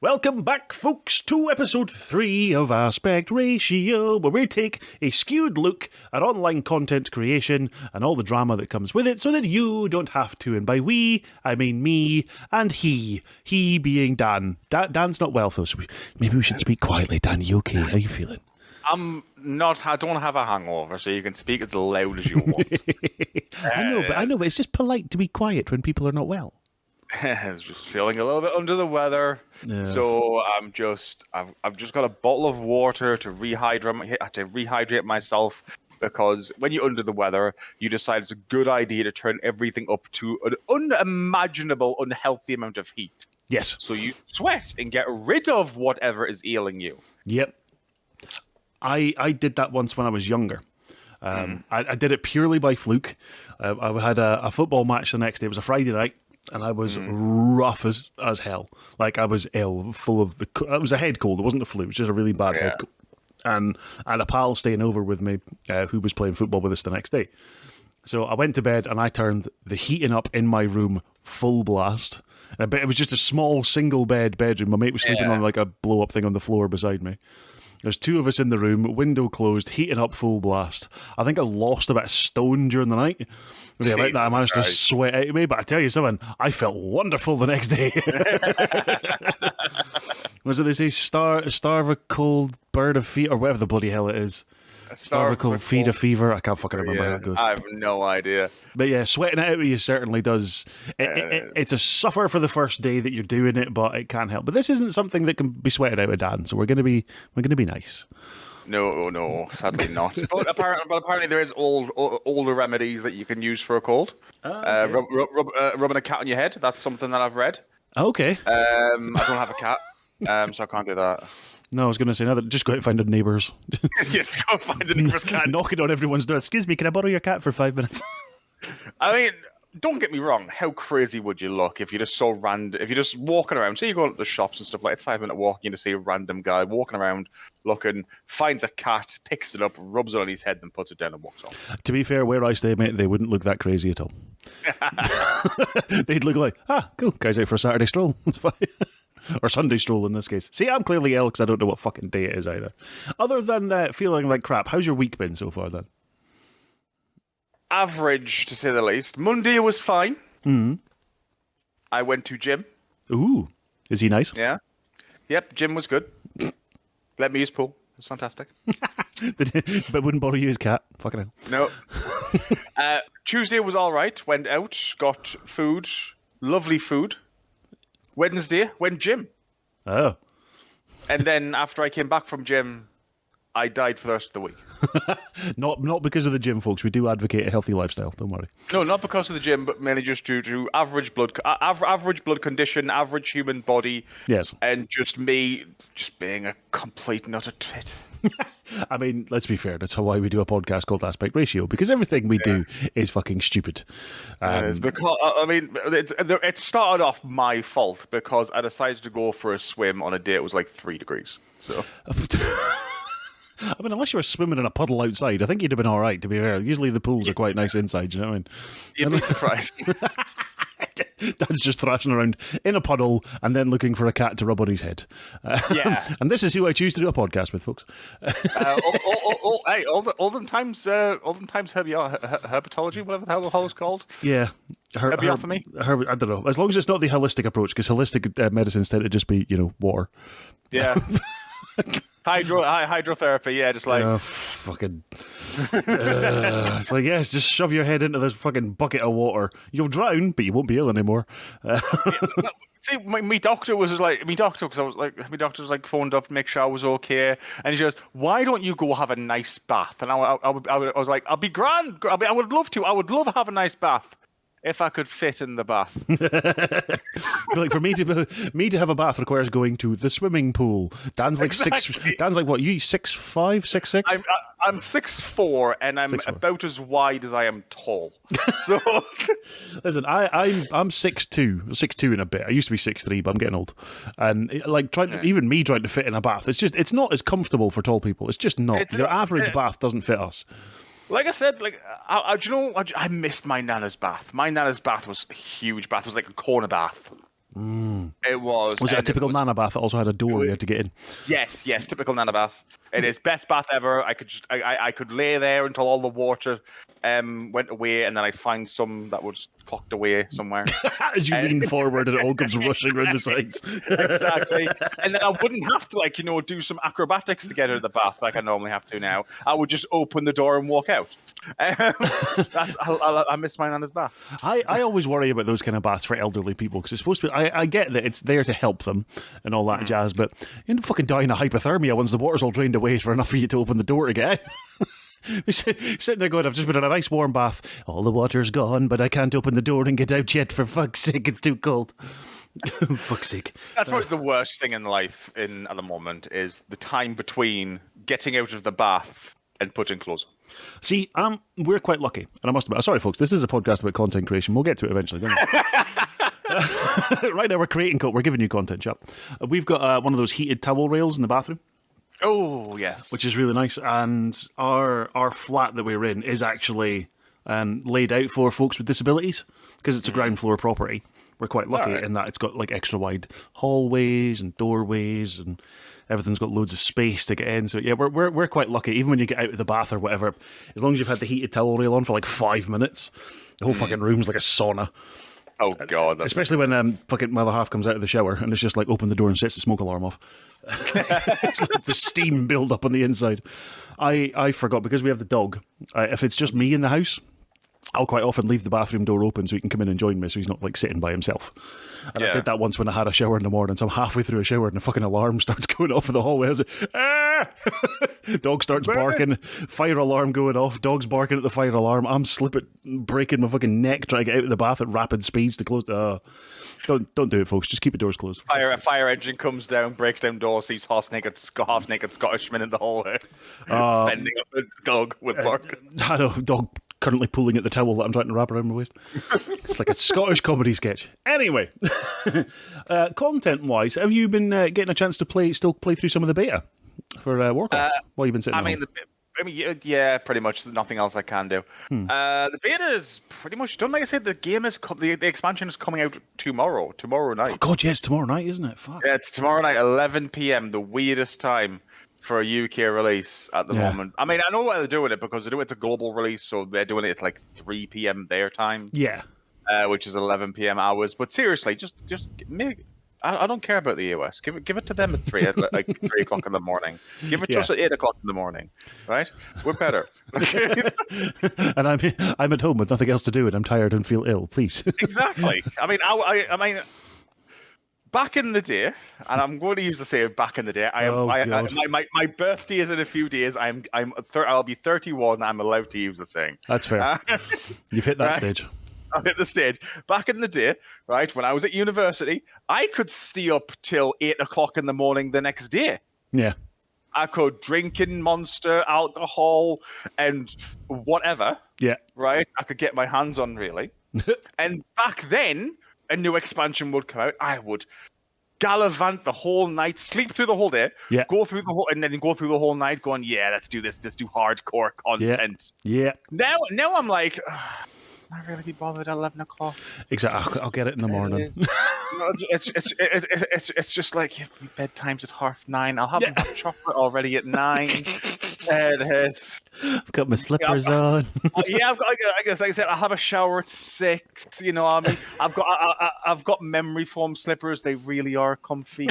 Welcome back, folks, to episode 3 of Aspect Ratio, where we take a skewed look at online content creation and all the drama that comes with it so that you don't have to. And by we, I mean me and he. He being Dan. Dan's not well, though, so maybe we should speak quietly. Dan, you okay? How you feeling? I'm not. I don't have a hangover, so you can speak as loud as you want. I know, but it's just polite to be quiet when people are not well. I was just feeling a little bit under the weather, so I've just got a bottle of water to rehydrate myself, because when you're under the weather, you decide it's a good idea to turn everything up to an unimaginable, unhealthy amount of heat. Yes. So you sweat and get rid of whatever is ailing you. Yep. I did that once when I was younger. I did it purely by fluke. I had a football match the next day. It was a Friday night. And I was rough as hell. Like, I was ill, full of it was a head cold. It wasn't the flu. It was just a really bad head cold. And I had a pal staying over with me who was playing football with us the next day. So I went to bed and I turned the heating up in my room full blast. And it was just a small single bedroom. My mate was sleeping on like a blow up thing on the floor beside me. There's two of us in the room, window closed, heating up full blast. I think I lost a bit of stone during the night. Yeah, like that, I managed to sweat out of me, but I tell you something, I felt wonderful the next day. Was it they say starve a cold, bird of fever, or whatever the bloody hell it is? Starve a cold, feed a fever. I can't fucking remember how it goes. I have no idea. But yeah, sweating it out of you certainly does. It's a suffer for the first day that you're doing it, but it can't help. But this isn't something that can be sweated out of Dan, so we're gonna be nice. No, sadly not. But apparently there is older remedies that you can use for a cold. Okay. Rubbing a cat on your head. That's something that I've read. Okay. I don't have a cat, so I can't do that. No, I was going to say, just go out and find the neighbours. Just go find the neighbour's cat. Knocking on everyone's door. Excuse me, can I borrow your cat for 5 minutes? I mean, don't get me wrong. How crazy would you look if you just saw if you're just walking around, say you go to the shops and stuff like it's 5 minute walk, you see a random guy walking around, looking, finds a cat, picks it up, rubs it on his head, and puts it down and walks off. To be fair, where I stay, mate, they wouldn't look that crazy at all. They'd look like, cool, guy's out for a Saturday stroll. It's fine. Or Sunday stroll in this case. See, I'm clearly ill because I don't know what fucking day it is either. Other than feeling like crap, how's your week been so far then? Average, to say the least. Monday was fine. I went to gym. Ooh. Is he nice? Yeah. Yep, gym was good. Let me use pool. It was fantastic. But wouldn't bother you his cat? Fucking hell. No. Tuesday was all right. Went out, got food. Lovely food. Wednesday, went gym. Oh. And then after I came back from gym, I died for the rest of the week. Not because of the gym, folks. We do advocate a healthy lifestyle. Don't worry. No, not because of the gym, but mainly just due to average blood condition, average human body. Yes. And just me just being a complete nutter tit. I mean, let's be fair. That's why we do a podcast called Aspect Ratio, because everything we do is fucking stupid. It's because it started off my fault because I decided to go for a swim on a day it was like 3 degrees. So. I mean, unless you were swimming in a puddle outside, I think you'd have been all right, to be fair. Usually the pools are quite nice inside, you know what I mean? You'd be surprised. Dad's just thrashing around in a puddle and then looking for a cat to rub on his head. Yeah. And this is who I choose to do a podcast with, folks. Hey, olden times herpetology, whatever the hell it's called. Yeah. Herbiophomy? I don't know. As long as it's not the holistic approach, because holistic medicines tend to just be, water. Yeah. Hydrotherapy, yeah, just like... fucking... it's like, yes, just shove your head into this fucking bucket of water. You'll drown, but you won't be ill anymore. See, my doctor was like, my doctor was like phoned up to make sure I was okay, and he goes, "Why don't you go have a nice bath?" And I was like, "I'll be grand. I would love to. I would love to have a nice bath if I could fit in the bath." Like, for me to have a bath requires going to the swimming pool. Dan's like exactly. Dan's like what? You 6'5", 6'6"? I'm 6'4", and I'm 6'4". about as wide as I am tall. So listen, I'm 6'2" and a bit. I used to be 6'3", but I'm getting old, and like even me trying to fit in a bath, it's not as comfortable for tall people. It's just not. Your average bath doesn't fit us. Like I said, I missed my nana's bath. My nana's bath was a huge bath. It was like a corner bath. It was. Was it a typical Nana bath that also had a door you had to get in? Yes, typical Nana bath. It is best bath ever. I could lay there until all the water went away, and then I'd find some that was clocked away somewhere. As you lean forward and it all comes rushing around the sides. Exactly. And then I wouldn't have to, do some acrobatics to get out of the bath like I normally have to now. I would just open the door and walk out. I miss my Nana's bath. I always worry about those kind of baths for elderly people because it's supposed to be. I get that it's there to help them and all that jazz, but you end up fucking dying of hypothermia once the water's all drained away for enough for you to open the door to get out. Sitting there going, I've just been in a nice warm bath. All the water's gone, but I can't open the door and get out yet. For fuck's sake, it's too cold. Fuck's sake. That's what's the worst thing in life at the moment is the time between getting out of the bath and putting clothes on. See, we're quite lucky, and I must admit, sorry folks, this is a podcast about content creation. We'll get to it eventually, don't we? Right now we're creating we're giving you content, chap. We've got one of those heated towel rails in the bathroom. Oh, yes. Which is really nice, and our flat that we're in is actually laid out for folks with disabilities, because it's a ground floor property. We're quite lucky in that it's got like extra wide hallways and doorways, and everything's got loads of space to get in. So yeah, we're quite lucky. Even when you get out of the bath or whatever, as long as you've had the heated towel rail on for like 5 minutes, the whole fucking room's like a sauna. Oh god! Especially when fucking my other half comes out of the shower and it's just like open the door and sets the smoke alarm off. It's like the steam build up on the inside. I forgot, because we have the dog. If it's just me in the house, I'll quite often leave the bathroom door open so he can come in and join me, so he's not like sitting by himself. And I did that once when I had a shower in the morning. So I'm halfway through a shower and the fucking alarm starts going off in the hallway. I was like, ah! Dog starts barking, fire alarm going off, dog's barking at the fire alarm. I'm breaking my fucking neck trying to get out of the bath at rapid speeds to close. Don't do it, folks. Just keep the doors closed. Fire engine comes down, breaks down doors, sees half-naked Scottishman in the hallway, bending up the dog with bark. I know, dog currently pulling at the towel that I'm trying to wrap around my waist. It's like a Scottish comedy sketch. Anyway, content-wise, have you been getting a chance to still play through some of the beta for Warcraft while you've been sitting at home? Yeah, pretty much. Nothing else I can do. The beta is pretty much done. Like I said, the game is the expansion is coming out tomorrow night. Oh God, yeah, it's tomorrow night, isn't it? Fuck. Yeah, it's tomorrow night, 11 p.m. The weirdest time for a UK release at the moment. I mean, I know why they're doing it, because it's a global release, so they're doing it at like 3 p.m. their time. Yeah. Which is 11 p.m. hours. But seriously, just make. I don't care about the US. Give it to them at 3 o'clock in the morning. Give it to us at 8 o'clock in the morning, right? We're better. And I'm at home with nothing else to do, and I'm tired and feel ill. Please. Exactly. I mean, back in the day, and I'm going to use the saying "back in the day." My birthday is in a few days. I'll be 31. I'm allowed to use the saying. That's fair. You've hit that stage. I'm at the stage. Back in the day, right, when I was at university, I could stay up till 8 o'clock in the morning the next day. Yeah. I could drink in Monster, alcohol, and whatever. Yeah. Right? I could get my hands on, really. And back then, a new expansion would come out. I would gallivant the whole night, sleep through the whole day, go through the whole night going, yeah, let's do this. Let's do hardcore content. Yeah. Now I'm like... Can I really be bothered at 11 o'clock? Exactly. I'll get it in the morning. It's just like bedtime's at 9:30. I'll have enough chocolate already at 9. It is. I've got my slippers on. I've got. I guess, like I said, I'll have a shower at 6. You know, I mean, I've got memory foam slippers. They really are comfy.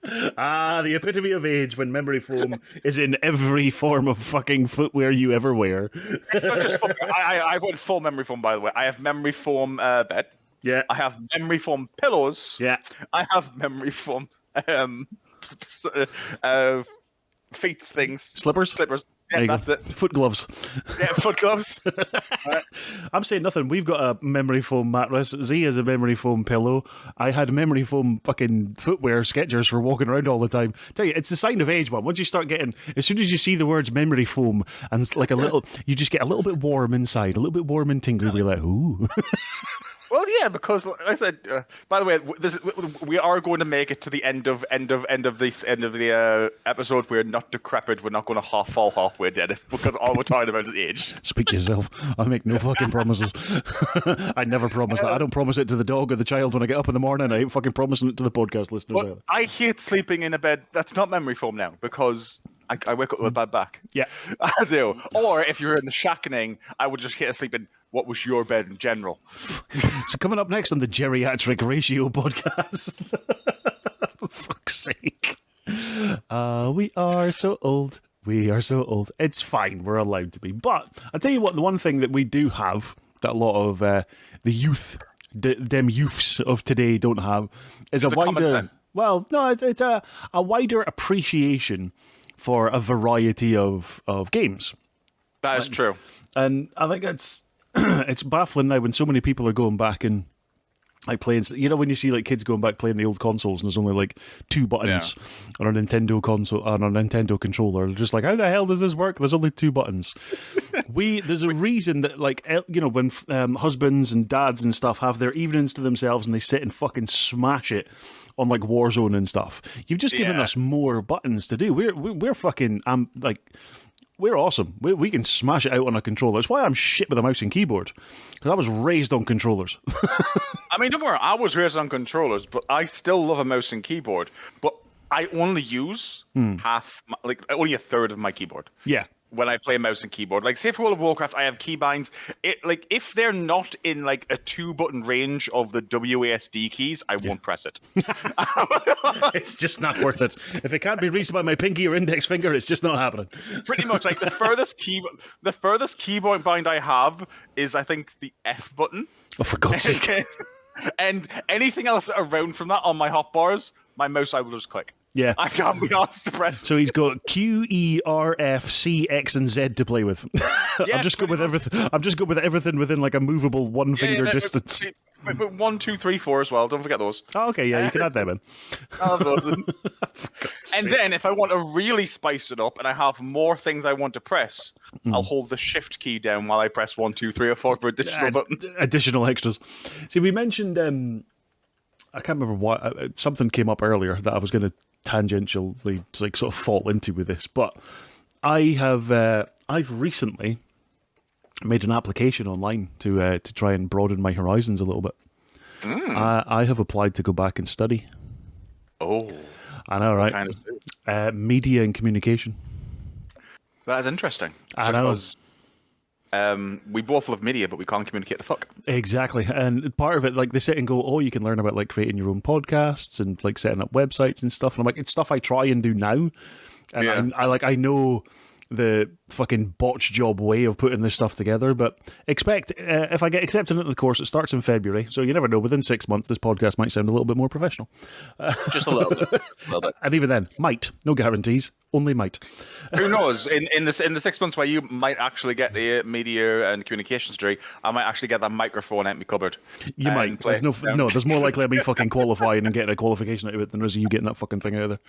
The epitome of age, when memory foam is in every form of fucking footwear you ever wear. It's not just footwear. I've got full memory foam, by the way. I have memory foam bed. Yeah. I have memory foam pillows. Yeah. I have memory foam feet things. Slippers. Yeah, that's it. Foot gloves. Yeah, foot gloves. Right. I'm saying nothing. We've got a memory foam mattress. Z has a memory foam pillow. I had memory foam fucking footwear Skechers for walking around all the time. Tell you, it's the sign of age, man. Once you start getting, as soon as you see the words memory foam and like a little, you just get a little bit warm inside, a little bit warm and tingly. We're like, ooh. Well, yeah, because like I said, by the way, we are going to make it to the end of the episode. We're not decrepit. We're not going to fall halfway dead because all we're talking about is age. Speak to yourself. I make no fucking promises. I never promise that. I don't promise it to the dog or the child when I get up in the morning. I ain't fucking promising it to the podcast listeners either. I hate sleeping in a bed that's not memory foam now because I wake up with a bad back. Yeah. I do. Or if you're in the shackening, I would just hit a sleep in what was your bed in general. So coming up next on the Geriatric Ratio podcast. For fuck's sake. We are so old. We are so old. It's fine. We're allowed to be. But I'll tell you what, the one thing that we do have that a lot of the youth, them youths of today don't have is a wider... Well, no, it's a wider appreciation for a variety of games. That is true. And I think it's baffling now when so many people are going back and like playing, you know, when you see like kids going back playing the old consoles and there's only like 2 buttons on a Nintendo console, on a Nintendo controller. They're just like, how the hell does this work? There's only 2 buttons. There's a reason that, like, you know, when husbands and dads and stuff have their evenings to themselves and they sit and fucking smash it on like Warzone and stuff. You've just given us more buttons to do. We're fucking we're awesome. We can smash it out on a controller. That's why I'm shit with a mouse and keyboard, because I was raised on controllers. I mean, don't get me wrong, I was raised on controllers, but I still love a mouse and keyboard. But I only use only a third of my keyboard. Yeah. When I play mouse and keyboard, like say for World of Warcraft, I have keybinds. Like if they're not in like a 2-button range of the WASD keys, I won't press it. It's just not worth it. If it can't be reached by my pinky or index finger, it's just not happening. Pretty much, like the furthest keyboard bind I have is I think the F button. Oh, for God's sake! And anything else around from that on my hotbars, my mouse I will just click. Yeah, I can't be asked to press. So he's got Q, E, R, F, C, X, and Z to play with. Yeah, I'm just good with everything. I'm just good with everything within like a movable one-finger distance. But 1, 2, 3, 4 as well. Don't forget those. Oh, okay, yeah, you can add them in. I'll have those in. And then if I want to really spice it up and I have more things I want to press, I'll hold the shift key down while I press 1, 2, 3, or 4 for additional buttons. Additional extras. See, we mentioned. I can't remember what something came up earlier that I was going to tangentially like sort of fall into with this, but I've recently made an application online to try and broaden my horizons a little bit. I have applied to go back and study. Oh, I know, right? What kind of media and communication. That is interesting. I know. Because we both love media, but we can't communicate the fuck. Exactly. And part of it, like, they sit and go, oh, you can learn about, like, creating your own podcasts and, like, setting up websites and stuff. And I'm like, it's stuff I try and do now. And I know the fucking botch job way of putting this stuff together, but expect, if I get accepted into the course, it starts in February. So you never know. Within 6 months, this podcast might sound a little bit more professional. Just a little bit. And even then, might. No guarantees. Only might. Who knows? In the 6 months where you might actually get the media and communications degree, I might actually get that microphone out my cupboard. You might. There's more likely to be fucking qualifying and getting a qualification out of it than there is you getting that fucking thing out of there.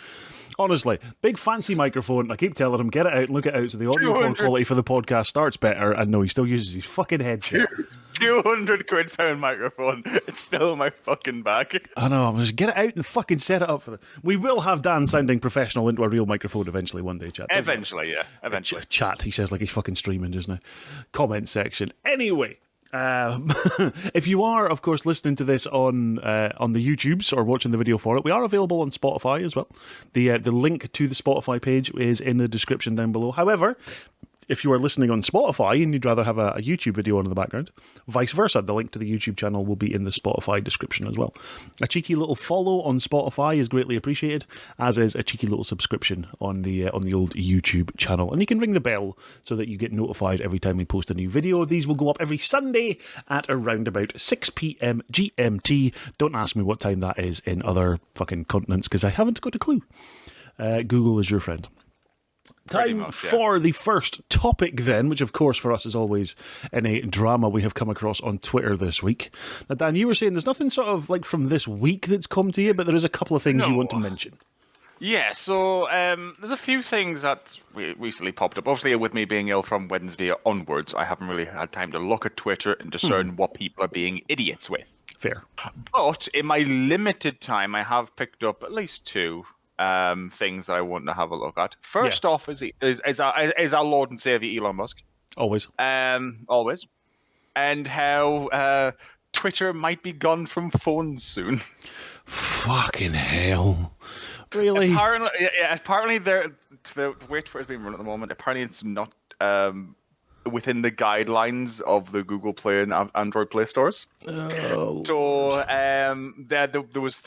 Honestly, big fancy microphone. I keep telling him, get it out and look it out so the audio quality for the podcast starts better. And no, he still uses his fucking headset. 200 quid pound microphone. It's still in my fucking bag. I know. I'm just get it out and fucking set it up for it. We will have Dan sounding professional into a real microphone eventually one day, chat. Eventually, yeah. Eventually. Chat, he says like he's fucking streaming just now. Comment section. Anyway. If you are, of course, listening to this on the YouTubes or watching the video for it, we are available on Spotify as well. The link to the Spotify page is in the description down below. However, if you are listening on Spotify and you'd rather have a YouTube video on in the background, vice versa, the link to the YouTube channel will be in the Spotify description as well. A cheeky little follow on Spotify is greatly appreciated, as is a cheeky little subscription on the old YouTube channel. And you can ring the bell so that you get notified every time we post a new video. These will go up every Sunday at around about 6 p.m. GMT. Don't ask me what time that is in other fucking continents, because I haven't got a clue. Google is your friend. Time for the first topic then, which of course for us is always any drama we have come across on Twitter this week. Now, Dan, you were saying there's nothing sort of like from this week that's come to you, but there is a couple of things you want to mention. Yeah, so there's a few things that recently popped up. Obviously, with me being ill from Wednesday onwards, I haven't really had time to look at Twitter and discern what people are being idiots with. Fair. But in my limited time, I have picked up at least two things that I want to have a look at. First off is our Lord and Savior Elon Musk. Always. Always. And how Twitter might be gone from phones soon. Fucking hell. Really? Apparently, the way Twitter's being run at the moment, apparently it's not within the guidelines of the Google Play and Android Play stores. Oh. So there was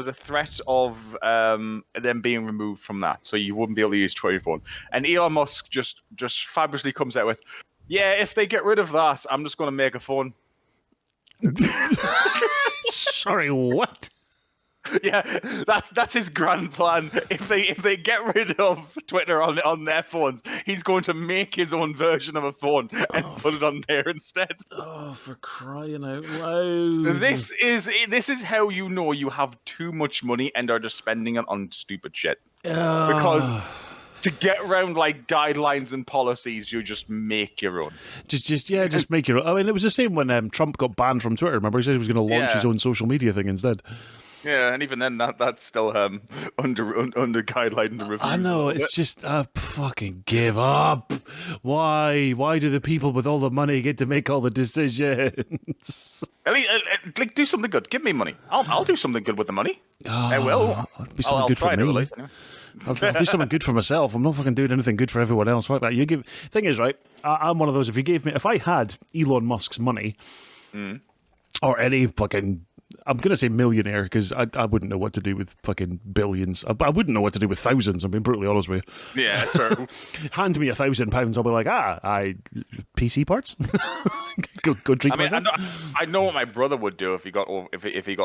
a threat of them being removed from that, so you wouldn't be able to use Twitter phone. And Elon Musk just fabulously comes out with, yeah, if they get rid of that, I'm just going to make a phone. Sorry, what? Yeah, that's his grand plan. If they get rid of Twitter on their phones, he's going to make his own version of a phone and put it on there instead. Oh, for crying out loud! This is how you know you have too much money and are just spending it on stupid shit. Because to get around like guidelines and policies, you just make your own. Just make your own. I mean, it was the same when Trump got banned from Twitter. Remember, he said he was going to launch his own social media thing instead. Yeah, and even then, that's still under guideline and review. I know, it's just fucking give up. Why do the people with all the money get to make all the decisions? I mean, like, do something good. Give me money. I'll do something good with the money. I will. Be something I'll good try for to me. at least, anyway. I'll do something good for myself. I'm not fucking doing anything good for everyone else. Fuck that. Thing is, right? I'm one of those. If I had Elon Musk's money, or any fucking, I'm gonna say millionaire because I wouldn't know what to do with fucking billions. I wouldn't know what to do with thousands. I'm being brutally honest with you. Yeah, true. Hand me £1,000, I'll be like, PC parts. go treat myself. I know what my brother would do if he got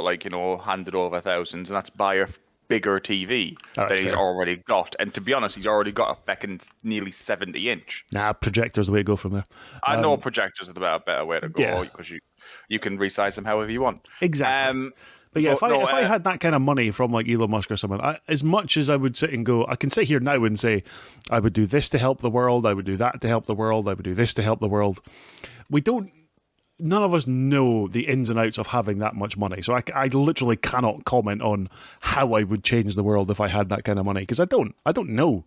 like, you know, handed over thousands, and that's buy a bigger TV that he's already got. And to be honest, he's already got a fucking nearly 70-inch. Nah, projector's the way to go from there. I know projectors are the better way to go because you can resize them however you want. Exactly. But yeah, if I had that kind of money from like Elon Musk or someone, as much as I would sit and go, I can sit here now and say, I would do this to help the world, I would do that to help the world, I would do this to help the world. None of us know the ins and outs of having that much money. So I literally cannot comment on how I would change the world if I had that kind of money, because I don't know.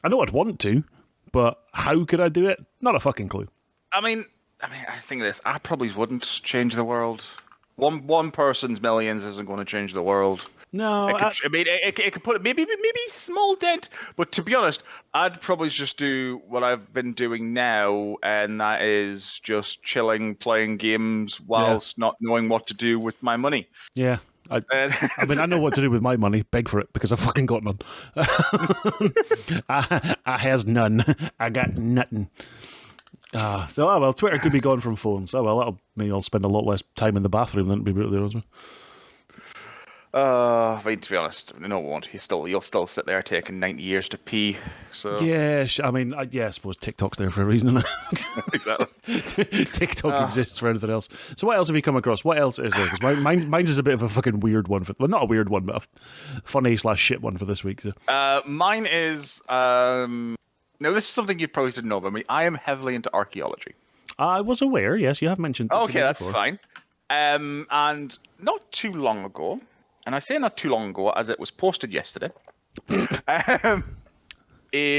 I know I'd want to, but how could I do it? Not a fucking clue. I mean, I think I probably wouldn't change the world. One person's millions isn't going to change the world. No, it could put maybe small dent, but to be honest, I'd probably just do what I've been doing now, and that is just chilling, playing games whilst not knowing what to do with my money. Yeah. I know what to do with my money. Beg for it, because I fucking got none. I has none. I got nothing. Twitter could be gone from phones. That'll mean I'll spend a lot less time in the bathroom than, to be brutally honest with you. I mean, to be honest, no one won't. You'll still sit there taking 90 years to pee. So yeah, I suppose TikTok's there for a reason. Exactly. TikTok exists for anything else. So what else have you come across? What else is there? Because mine's is a bit of a fucking weird one. Not a weird one, but a funny/shit one for this week. So. Mine is now this is something you probably didn't know about me. I am heavily into archaeology. I was aware. Yes, you have mentioned. Okay, that's fine. And not too long ago. And I say not too long ago, as it was posted yesterday,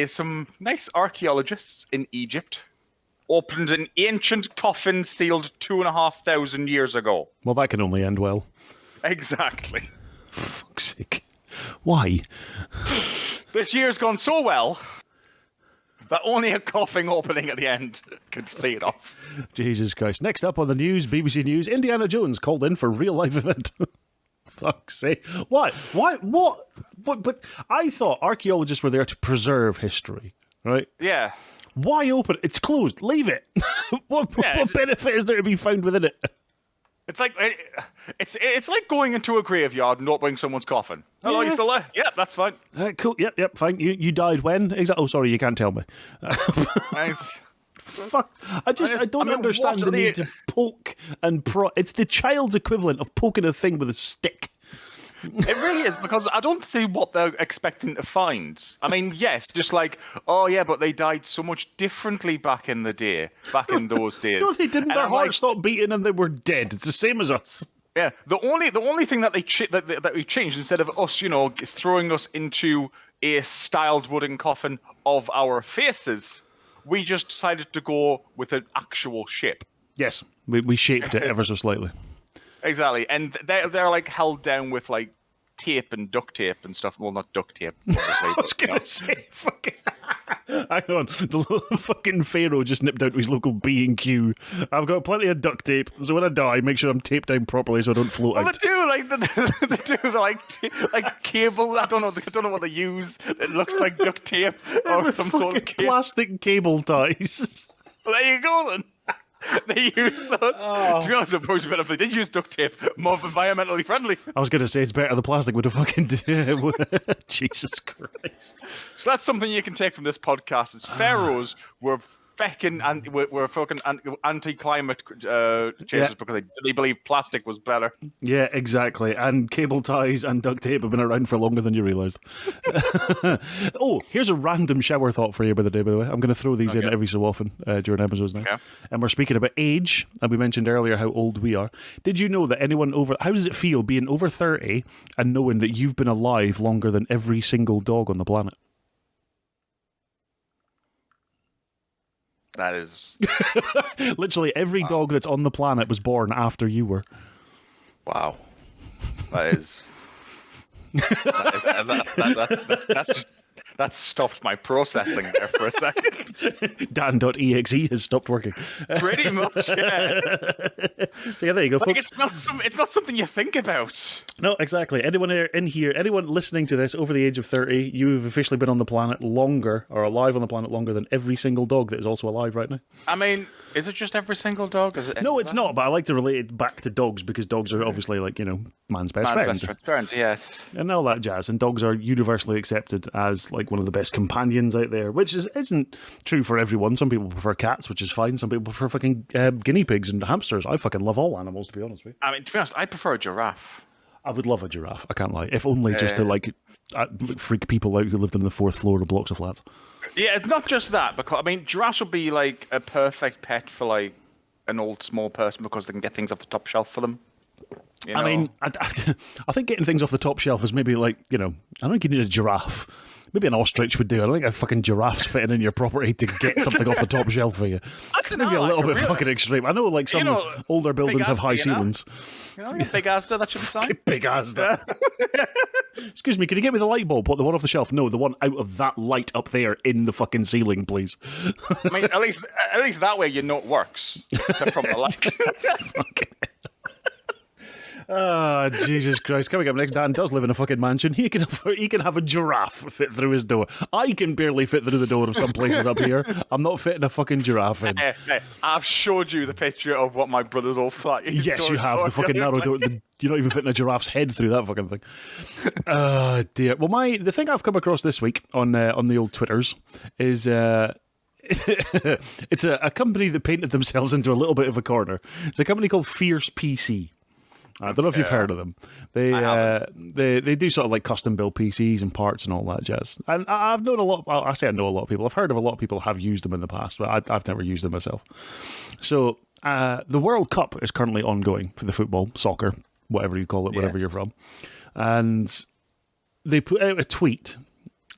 some nice archaeologists in Egypt opened an ancient coffin sealed 2,500 years ago. Well, that can only end well. Exactly. For fuck's sake. Why? This year's gone so well that only a coffin opening at the end could see it off. Jesus Christ. Next up on the news, BBC News, Indiana Jones called in for real-life event. Fuck's sake. What? But I thought archaeologists were there to preserve history, right? Yeah. Why open it? It's closed. Leave it. What benefit is there to be found within it? It's like going into a graveyard and opening someone's coffin. Hello, you still there? Yep, that's fine. Cool. Yep, fine. You died when? Exactly. Oh, sorry, you can't tell me. Fuck! I don't understand the need to poke and It's the child's equivalent of poking a thing with a stick. It really is, because I don't see what they're expecting to find. I mean, yes, just like, oh yeah, but they died so much differently back in those days. No, they didn't. And Their I'm heart like, stopped beating and they were dead. It's the same as us. yeah, the only thing that that we changed, instead of us, throwing us into a styled wooden coffin of our faces, we just decided to go with an actual ship. Yes, we shaped it ever so slightly. Exactly, and they're like held down with like tape and duct tape and stuff. Well, not duct tape, obviously. I was going to say, fucking... Hang on, the fucking Pharaoh just nipped out to his local B&Q. I've got plenty of duct tape, so when I die, make sure I'm taped down properly so I don't float out. They do like cable. I don't know what they use. It looks like duct tape or some sort of plastic cable ties. Well, there you go then. They use those. To be honest, of course, if they did use duct tape, more environmentally friendly. I was going to say it's better. The plastic would have fucking... Jesus Christ. So that's something you can take from this podcast. Is pharaohs were fucking anti-climate changes because they believe plastic was better. Yeah, exactly. And cable ties and duct tape have been around for longer than you realised. Oh, here's a random shower thought for you by the way. I'm going to throw these in every so often during episodes now. Okay. And we're speaking about age, and we mentioned earlier how old we are. Did you know that how does it feel being over 30 and knowing that you've been alive longer than every single dog on the planet? That is... Literally every dog that's on the planet was born after you were. Wow. That is... that's just... That stopped my processing there for a second. Dan.exe has stopped working. Pretty much, yeah. So yeah, there you go, folks. It's not something you think about. No, exactly. Anyone in here, anyone listening to this over the age of 30, you've officially been on the planet longer, or alive on the planet longer than every single dog that is also alive right now. I mean, is it just every single dog? No, it's not, but I like to relate it back to dogs because dogs are obviously like, man's best friend, yes. And all that jazz. And dogs are universally accepted as like one of the best companions out there, which isn't true for everyone. Some people prefer cats, which is fine. Some people prefer fucking guinea pigs and hamsters. I fucking love all animals, to be honest with you. I mean, to be honest, I prefer a giraffe. I would love a giraffe, I can't lie. If only just to freak people out who lived on the 4th floor of blocks of flats. Yeah, it's not just that, because I mean, giraffes would be like a perfect pet for like an old small person because they can get things off the top shelf for them. I mean, I think getting things off the top shelf is maybe like, I don't think you need a giraffe. Maybe an ostrich would do. I don't think a fucking giraffe's fitting in your property to get something off the top shelf for you. It's maybe a little bit fucking extreme. I know, like some older buildings have high ceilings. Big Asda, that should be fine. Big Asda. Excuse me, can you get me the light bulb? What, the one off the shelf? No, the one out of that light up there in the fucking ceiling, please. I mean, at least that way you know it works, except from the light. Ah, Jesus Christ. Coming up next, Dan does live in a fucking mansion. He can have a giraffe fit through his door. I can barely fit through the door of some places up here. I'm not fitting a fucking giraffe in. Hey, I've showed you the picture of what my brother's old flat. Yes, you have. The fucking narrow door. You're not even fitting a giraffe's head through that fucking thing. Oh, dear. Well, the thing I've come across this week on the old Twitters is... it's a company that painted themselves into a little bit of a corner. It's a company called Fierce PC. I don't know if you've heard of them. They do sort of like custom build PCs and parts and all that jazz. And I've known a lot. Well, I say I know a lot of people. I've heard of a lot of people have used them in the past, but I've never used them myself. So the World Cup is currently ongoing for the football, soccer, whatever you call it, wherever you're from. And they put out a tweet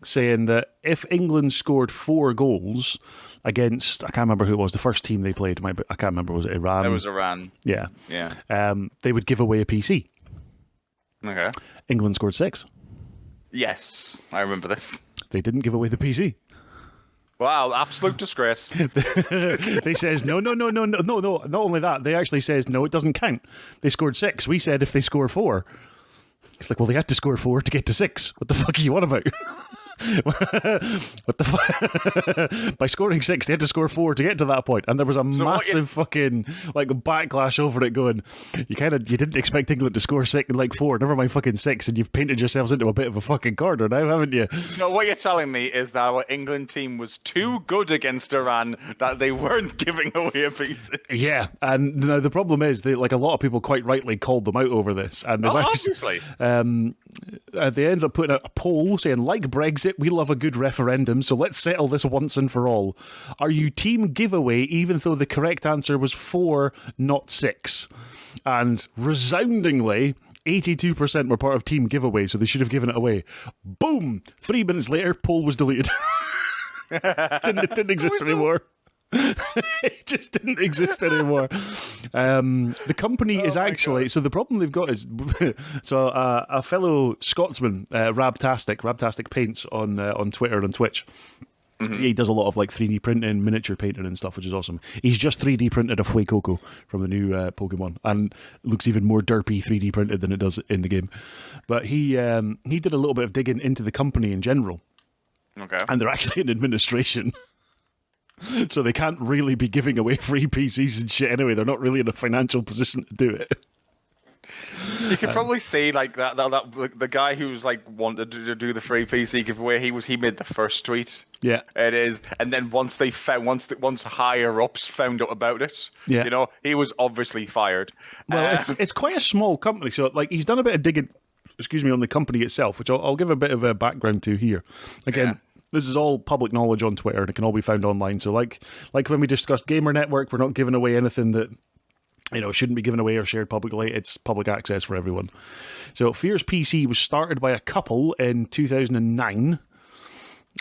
saying that if England scored 4 goals against, I can't remember who it was, the first team they played, I can't remember, was it Iran? It was Iran. Yeah. Yeah. They would give away a PC. Okay. England scored 6. Yes, I remember this. They didn't give away the PC. Wow, absolute disgrace. They says, no. Not only that, they actually says, no, it doesn't count. They scored 6. We said if they score 4. It's like, well, they had to score 4 to get to 6. What the fuck are you on about? What the by scoring 6, they had to score 4 to get to that point, and there was a massive fucking like backlash over it. Going, you didn't expect England to score 4, never mind fucking 6, and you've painted yourselves into a bit of a fucking corner now, haven't you? So what you're telling me is that our England team was too good against Iran that they weren't giving away a piece. Yeah, and now the problem is that like a lot of people quite rightly called them out over this, and obviously. They ended up putting out a poll saying, like Brexit, we love a good referendum, so let's settle this once and for all. Are you team giveaway, even though the correct answer was 4, not 6? And resoundingly, 82% were part of team giveaway, so they should have given it away. Boom! 3 minutes later, poll was deleted. It didn't exist anymore. It just didn't exist anymore. The company is actually... So the problem they've got is... So a fellow Scotsman, Rabtastic Paints on Twitter and Twitch. Mm-hmm. He does a lot of like 3D printing, miniature painting and stuff, which is awesome. He's just 3D printed a Fuecoco from the new Pokemon, and looks even more derpy 3D printed than it does in the game. But he did a little bit of digging into the company in general. Okay. And they're actually in administration. So they can't really be giving away free PCs and shit anyway. They're not really in a financial position to do it. You could probably see like that the guy who's like wanted to do the free PC giveaway. He made the first tweet. Yeah, it is. And then once higher ups found out about it, yeah, you know, he was obviously fired. Well, it's quite a small company, so like he's done a bit of digging. Excuse me, on the company itself, which I'll give a bit of a background to here. Again. Yeah. This is all public knowledge on Twitter, and it can all be found online. So, like when we discussed Gamer Network, we're not giving away anything that shouldn't be given away or shared publicly. It's public access for everyone. So, Fierce PC was started by a couple in 2009.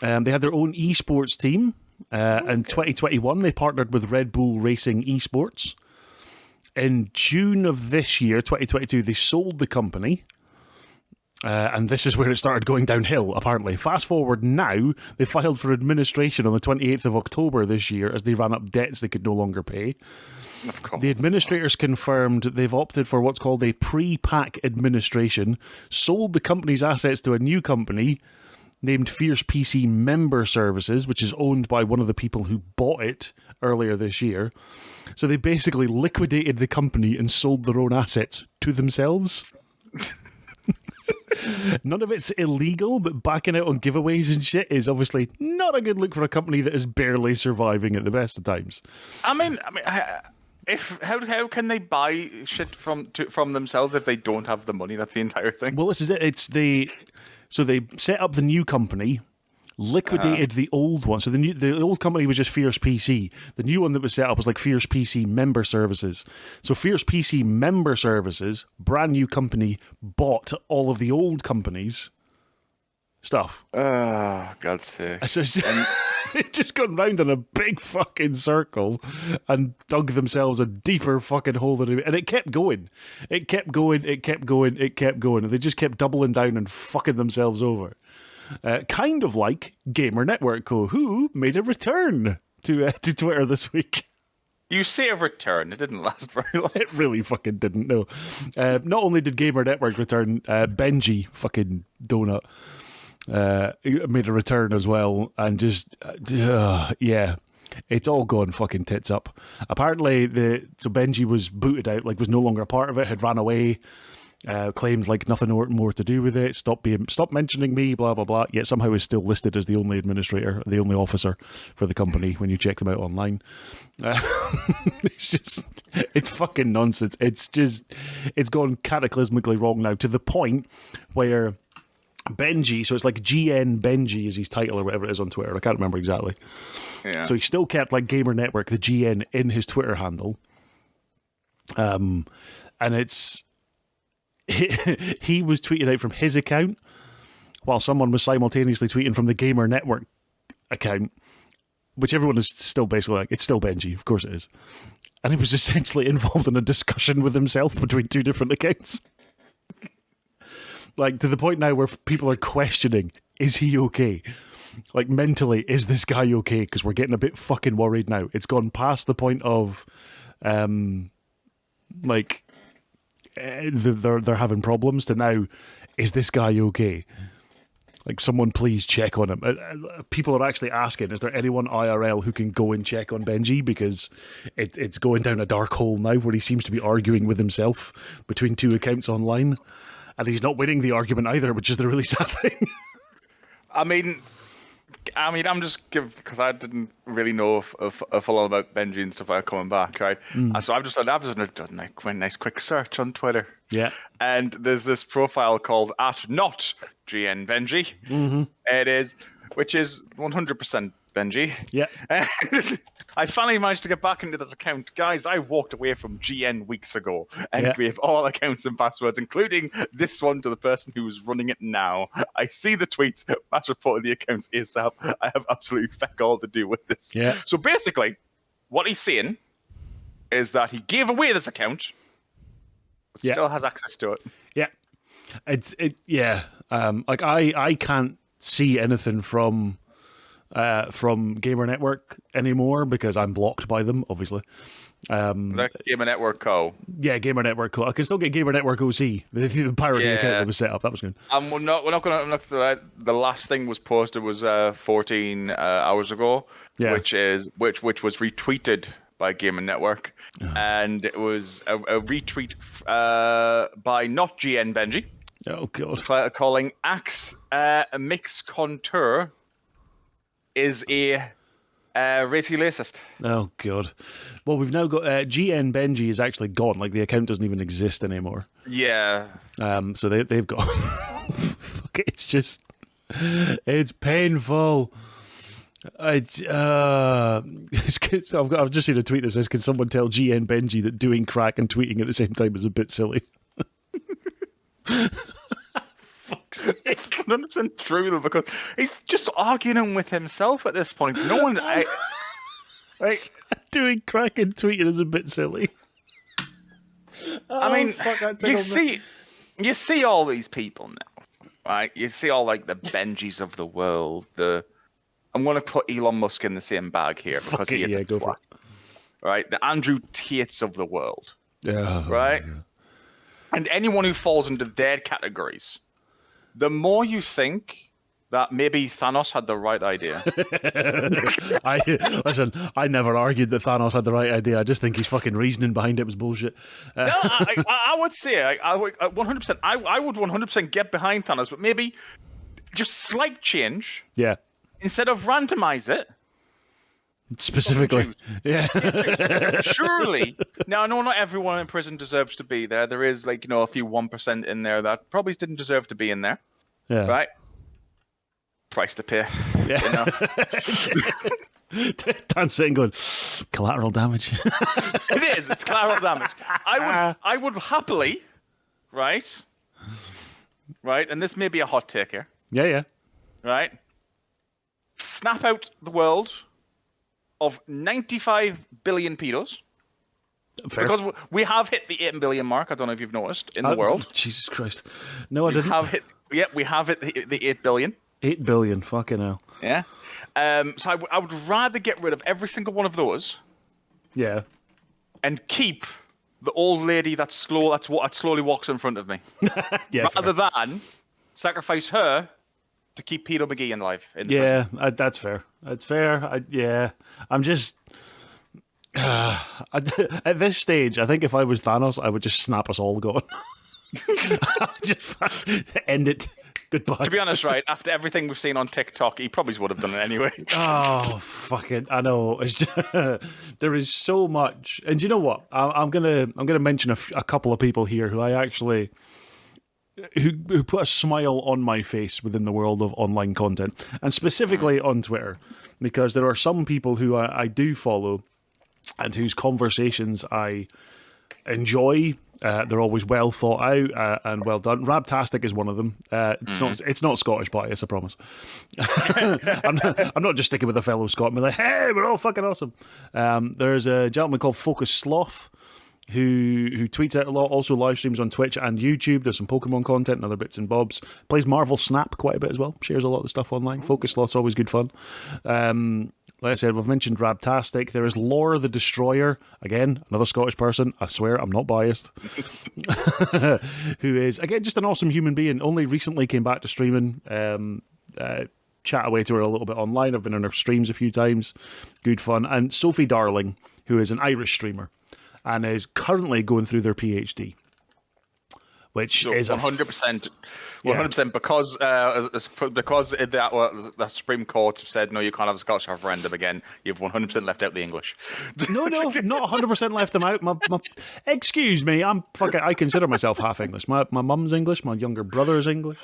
They had their own esports team. In 2021, they partnered with Red Bull Racing Esports. In June of this year, 2022, they sold the company. And this is where it started going downhill, apparently. Fast forward now, they filed for administration on the 28th of October this year as they ran up debts they could no longer pay. Of course. The administrators confirmed they've opted for what's called a pre-pack administration, sold the company's assets to a new company named Fierce PC Member Services, which is owned by one of the people who bought it earlier this year. So they basically liquidated the company and sold their own assets to themselves. None of it's illegal, but backing out on giveaways and shit is obviously not a good look for a company that is barely surviving at the best of times. I mean, how can they buy shit from themselves if they don't have the money? That's the entire thing. Well, this is it. So they set up the new company, liquidated the old one. So the old company was just Fierce PC. The new one that was set up was like Fierce PC Member Services. So Fierce PC Member Services, brand new company, bought all of the old companies' stuff. Oh, God's sake. So it's just gone round in a big fucking circle and dug themselves a deeper fucking hole than it. And it kept going. It kept going. It kept going. It kept going. And they just kept doubling down and fucking themselves over. Kind of like Gamer Network Co., who made a return to Twitter this week. You say a return, it didn't last very long. It really fucking didn't, no. Not only did Gamer Network return, Benji, fucking donut, made a return as well, and just, yeah, it's all gone fucking tits up. Apparently, so Benji was booted out, like was no longer a part of it, had ran away, claimed like nothing more to do with it, stop mentioning me, blah blah blah, yet somehow is still listed as the only administrator, the only officer for the company when you check them out online. It's fucking nonsense. It's gone cataclysmically wrong now, to the point where Benji, so it's like GN Benji is his title or whatever it is on Twitter, I can't remember exactly. Yeah. So he still kept like Gamer Network, the GN, in his Twitter handle. And it's he was tweeting out from his account while someone was simultaneously tweeting from the Gamer Network account, which everyone is still basically like, it's still Benji, of course it is. And he was essentially involved in a discussion with himself between two different accounts. Like, to the point now where people are questioning, is he okay? Like, mentally, is this guy okay? Because we're getting a bit fucking worried now. It's gone past the point of, like, they're having problems to now, is this guy okay? Like, someone please check on him. People are actually asking, is there anyone IRL who can go and check on Benji? Because it's going down a dark hole now where he seems to be arguing with himself between two accounts online. And he's not winning the argument either, which is the really sad thing. I mean, I'm just because I didn't really know a full lot about Benji and stuff like coming back, right? So I've just done a nice quick search on Twitter. Yeah. And there's this profile called @NotGNBenji. It is, which is 100% Benji. Yeah. I finally managed to get back into this account. Guys, I walked away from GN weeks ago and gave all accounts and passwords, including this one, to the person who's running it now. I see the tweets. Matt reported the accounts ASAP. I have absolutely feck all to do with this. Yeah. So basically, what he's saying is that he gave away this account, but still has access to it. Yeah. Like, I can't see anything from Gamer Network anymore because I'm blocked by them, obviously. That Gamer Network Co. Yeah, Gamer Network Co. I can still get Gamer Network OC, the pirated account that was set up. That was good. We're not going to. The last thing was posted was 14 hours ago, which was retweeted by Gamer Network, and it was a retweet by not GN Benji. Oh god, calling Axe Mix Contour is a racy racist. Oh god. Well, we've now got GN Benji is actually gone. Like, the account doesn't even exist anymore. Yeah. So they've got. Fuck it, it's just. It's painful. I've just seen a tweet that says, "Can someone tell GN Benji that doing crack and tweeting at the same time is a bit silly?" It's 100% true though, because he's just arguing with himself at this point. No one, doing crack and tweeting is a bit silly. I mean, you see all these people now, right? You see all like the Benjis of the world. I'm going to put Elon Musk in the same bag here because he is go for it. Right, the Andrew Tates of the world, Yeah. right? And anyone who falls into their categories. The more you think that maybe Thanos had the right idea. I never argued that Thanos had the right idea. I just think his fucking reasoning behind it was bullshit. No, I would say, I would 100%. I would 100% get behind Thanos, but maybe just slight change. Yeah. Instead of randomize it. Specifically. Yeah. Surely. Now, I know not everyone in prison deserves to be there. There is, like, a few 1% in there that probably didn't deserve to be in there. Yeah. Right? Price to pay. Yeah. Dan's sitting going, collateral damage. It is. It's collateral damage. I would happily, right? And this may be a hot take here. Yeah. Right? Snap out the world of 95 billion pedos. Fair. Because we have hit the 8 billion mark. I don't know if you've noticed in the world. Jesus Christ. No, I didn't. We have hit the 8 billion. 8 billion, fucking hell. Yeah. So I would rather get rid of every single one of those. Yeah. And keep the old lady that slowly walks in front of me. Yeah. Rather than sacrifice her to keep Peter McGee alive. That's fair. That's fair. I'm just. At this stage, I think if I was Thanos, I would just snap us all going. Just end it. Goodbye. To be honest, right, after everything we've seen on TikTok, he probably would have done it anyway. Oh, fuck it. I know. It's just, there is so much. And you know what? I'm gonna mention a couple of people here who I actually who put a smile on my face within the world of online content, and specifically on Twitter, because there are some people who I do follow and whose conversations I enjoy. They're always well thought out and well done. Rabtastic is one of them. It's not Scottish bias, I promise. I'm not just sticking with a fellow Scot and be like, hey, we're all fucking awesome. There's a gentleman called Focus Sloth who tweets out a lot, also live streams on Twitch and YouTube. There's some Pokemon content and other bits and bobs. Plays Marvel Snap quite a bit as well. Shares a lot of the stuff online. Focus Sloth's always good fun. Like I said, we've mentioned Rabtastic. There is Lore the Destroyer, again, another Scottish person. I swear I'm not biased. Who is, again, just an awesome human being. Only recently came back to streaming. chat away to her a little bit online. I've been on her streams a few times. Good fun. And Sophie Darling, who is an Irish streamer and is currently going through their PhD. Which so is 100%, 100% because the Supreme Court have said no, you can't have a Scottish referendum again. You've 100% left out the English. No, not 100% left them out. Excuse me, I consider myself half English. My mum's English. My younger brother's English.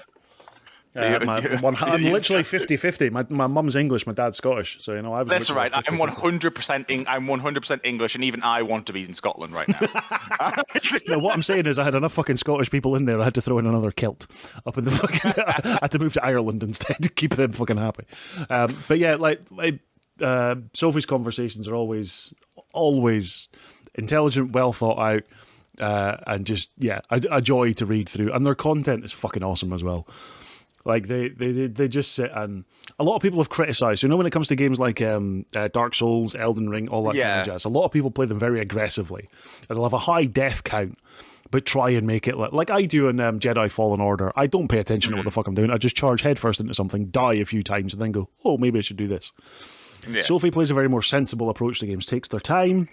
I'm literally 50-50. My mum's English, my dad's Scottish. So I was. That's right. I'm 100% English, and even I want to be in Scotland right now. No, what I'm saying is, I had enough fucking Scottish people in there. I had to throw in another kilt up in the fucking. I had to move to Ireland instead to keep them fucking happy. But yeah, Sophie's conversations are always intelligent, well thought out, and just a joy to read through. And their content is fucking awesome as well. Like they just sit, and a lot of people have criticised. When it comes to games like Dark Souls, Elden Ring, all that kind of jazz, a lot of people play them very aggressively, and they'll have a high death count, but try and make it like I do in Jedi Fallen Order. I don't pay attention to what the fuck I'm doing. I just charge headfirst into something, die a few times, and then go, oh, maybe I should do this. Yeah. Sophie plays a very more sensible approach to games. Takes their time,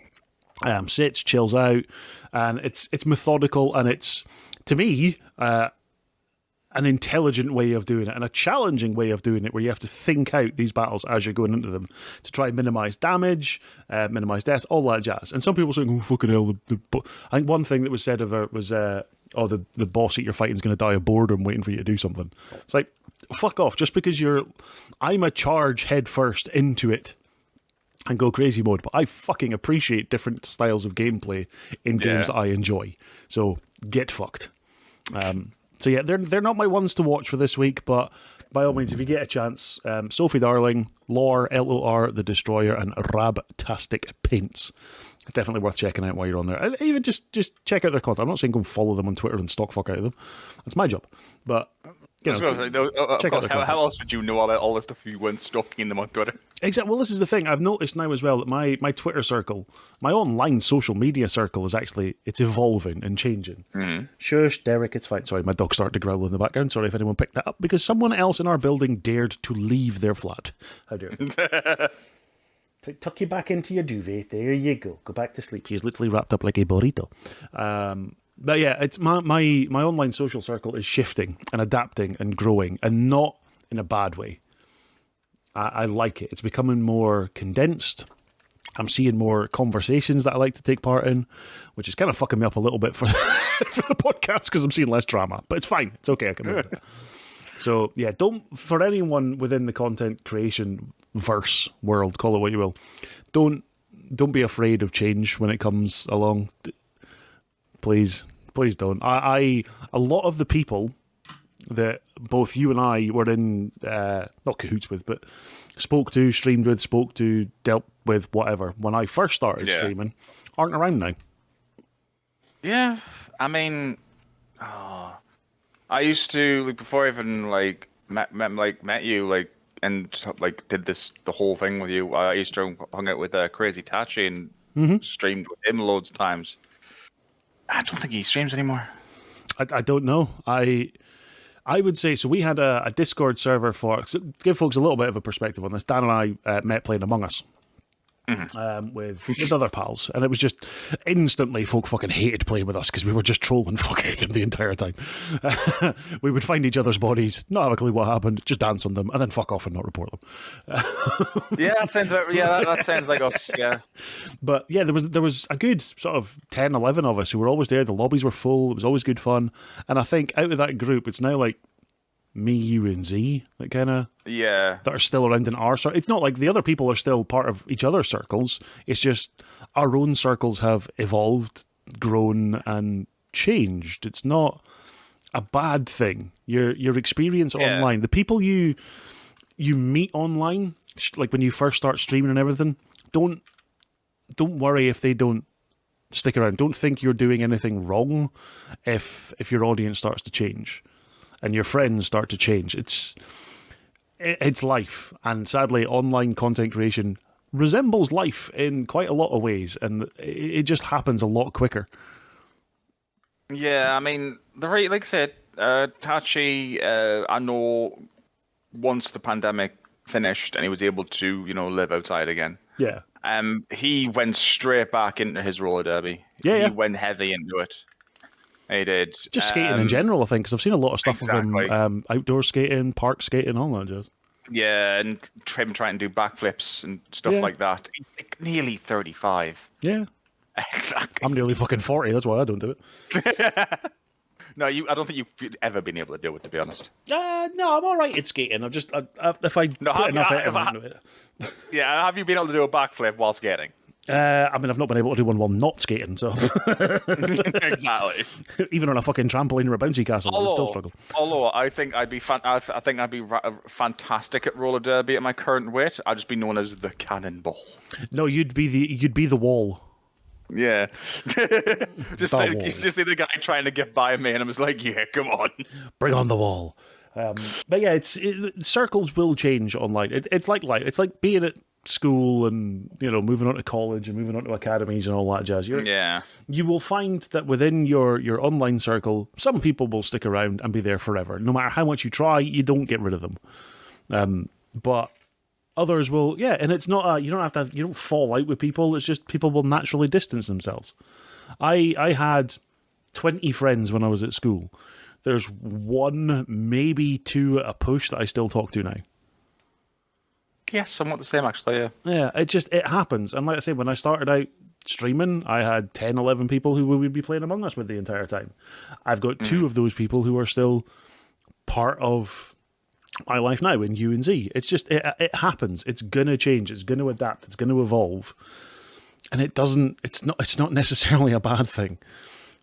sits, chills out, and it's methodical, and it's, to me, an intelligent way of doing it, and a challenging way of doing it, where you have to think out these battles as you're going into them to try and minimise damage, minimise deaths, all that jazz. And some people are saying, oh, fucking hell. I think one thing that was said of her was, the boss that you're fighting is going to die of boredom waiting for you to do something. It's like, fuck off. Just because I'm a charge head first into it and go crazy mode, but I fucking appreciate different styles of gameplay in games that I enjoy. So get fucked. So yeah, they're not my ones to watch for this week, but by all means, if you get a chance, Sophie Darling, Lore, LOR, The Destroyer, and Rabtastic Paints. Definitely worth checking out while you're on there. And even just check out their content. I'm not saying go and follow them on Twitter and stalk fuck out of them. That's my job. But check out their content. How else would you know all this stuff if you weren't stalking them on Twitter? Exactly. Well, this is the thing. I've noticed now as well that my Twitter circle, my online social media circle it's evolving and changing. Mm-hmm. Shush, Derek, it's fine. Sorry, my dog started to growl in the background. Sorry if anyone picked that up, because someone else in our building dared to leave their flat. How dare you? Tuck you back into your duvet. There you go. Go back to sleep. He's literally wrapped up like a burrito. But yeah, it's my online social circle is shifting and adapting and growing, and not in a bad way. I like it. It's becoming more condensed. I'm seeing more conversations that I like to take part in, which is kind of fucking me up a little bit for the podcast, because I'm seeing less drama. But it's fine. It's okay. I can live with it. So yeah, for anyone within the content creation verse world, call it what you will, don't be afraid of change when it comes along. Please don't. A lot of the people that both you and I were in, not cahoots with, but spoke to, streamed with, dealt with, whatever, when I first started streaming, aren't around now. Yeah, I mean, I used to, before I even met you, and did the whole thing with you. I used to hung out with Crazy Tachi and streamed with him loads of times. I don't think he streams anymore. I don't know. I would say, so we had a Discord server to give folks a little bit of a perspective on this. Dan and I met playing Among Us. With other pals, and it was just instantly folk fucking hated playing with us because we were just trolling fuck out of them the entire time. We would find each other's bodies, not have a clue what happened, just dance on them, and then fuck off and not report them. That sounds like us. Yeah, but yeah, there was a good sort of 10, 11 of us who were always there. The lobbies were full. It was always good fun, and I think out of that group, it's now like me, you, and Z, that kind of that are still around in our circle. It's not like the other people are still part of each other's circles. It's just our own circles have evolved, grown, and changed. It's not a bad thing. Your experience online, the people you meet online, like when you first start streaming and everything, don't worry if they don't stick around. Don't think you're doing anything wrong if your audience starts to change and your friends start to change. It's life, and sadly, online content creation resembles life in quite a lot of ways, and it just happens a lot quicker. Yeah, I mean, like I said, Tachi, I know once the pandemic finished and he was able to, live outside again. Yeah. He went straight back into his roller derby. Yeah, He yeah. went heavy into it. He did. Just skating in general, I think, because I've seen a lot of stuff exactly. of him outdoor skating, park skating, all that jazz. Yeah, and him trying to do backflips and stuff like that. He's like nearly 35. Yeah. Exactly. I'm nearly fucking 40, that's why I don't do it. No, I don't think you've ever been able to do it, to be honest. No, I'm all right at skating. If I put enough effort into it. Yeah, have you been able to do a backflip while skating? I mean, I've not been able to do one while not skating, so exactly. Even on a fucking trampoline or a bouncy castle, I would still struggle. Although I think I'd be fantastic at roller derby at my current weight. I'd just be known as the cannonball. No, you'd be the wall. Yeah. just see the guy trying to get by me, and I was like, yeah, come on. Bring on the wall. But yeah, circles will change online. It's like life. It's like being at school and, moving on to college and moving on to academies and all that jazz. You will find that within your online circle, some people will stick around and be there forever. No matter how much you try, you don't get rid of them. But others will, and it's not you don't fall out with people. It's just people will naturally distance themselves. I had 20 friends when I was at school. There's one, maybe two at a push that I still talk to now. Yes, somewhat the same, actually, yeah. Yeah, it happens. And like I say, when I started out streaming, I had 10, 11 people who would be playing Among Us with the entire time. I've got two of those people who are still part of my life now in U and Z. It's just, it happens. It's going to change. It's going to adapt. It's going to evolve. And it's not necessarily a bad thing.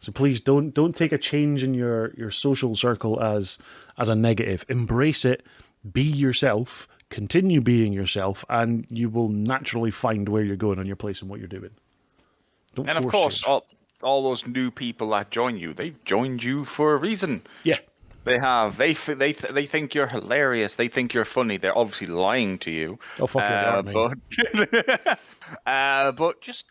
So please don't take a change in your social circle as a negative. Embrace it. Be yourself. Continue being yourself, and you will naturally find where you're going on your place and what you're doing. And of course, all those new people that join you, they've joined you for a reason. Yeah, they have. They think you're hilarious. They think you're funny. They're obviously lying to you. Oh fuck yeah, they are, but just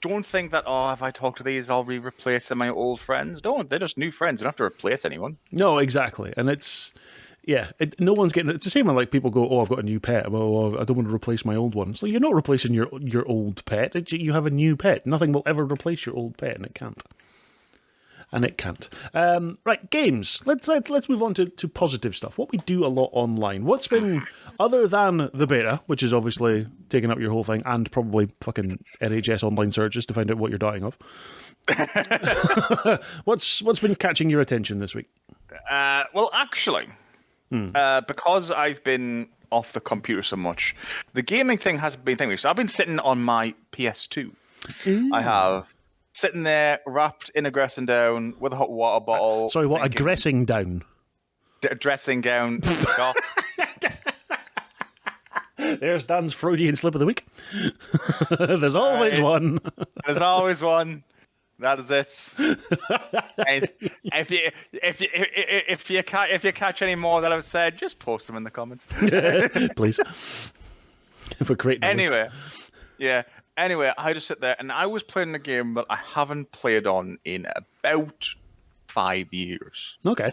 don't think that, if I talk to these, I'll be replacing my old friends. Don't. They're just new friends. You don't have to replace anyone. No, exactly. And it's, no one's getting it. It's the same when like people go, I've got a new pet. Well, I don't want to replace my old one. So you're not replacing your old pet. You have a new pet. Nothing will ever replace your old pet, and it can't. Right, games. Let's move on to positive stuff. What we do a lot online. What's been, other than the beta, which is obviously taking up your whole thing, and probably fucking NHS online searches to find out what you're dying of. What's been catching your attention this week? Well, actually, because I've been off the computer so much, the gaming thing hasn't been thing. So I've been sitting on my PS2. Ooh. I have. Sitting there, wrapped in a dressing down with a hot water bottle. Sorry, what? A dressing down? Dressing gown. There's Dan's Freudian slip of the week. There's always one. There's always one. That is it. And if you catch any more that I've said, just post them in the comments, please. For great. Anyway, Anyway, I just sit there and I was playing a game that I haven't played on in about 5 years. Okay.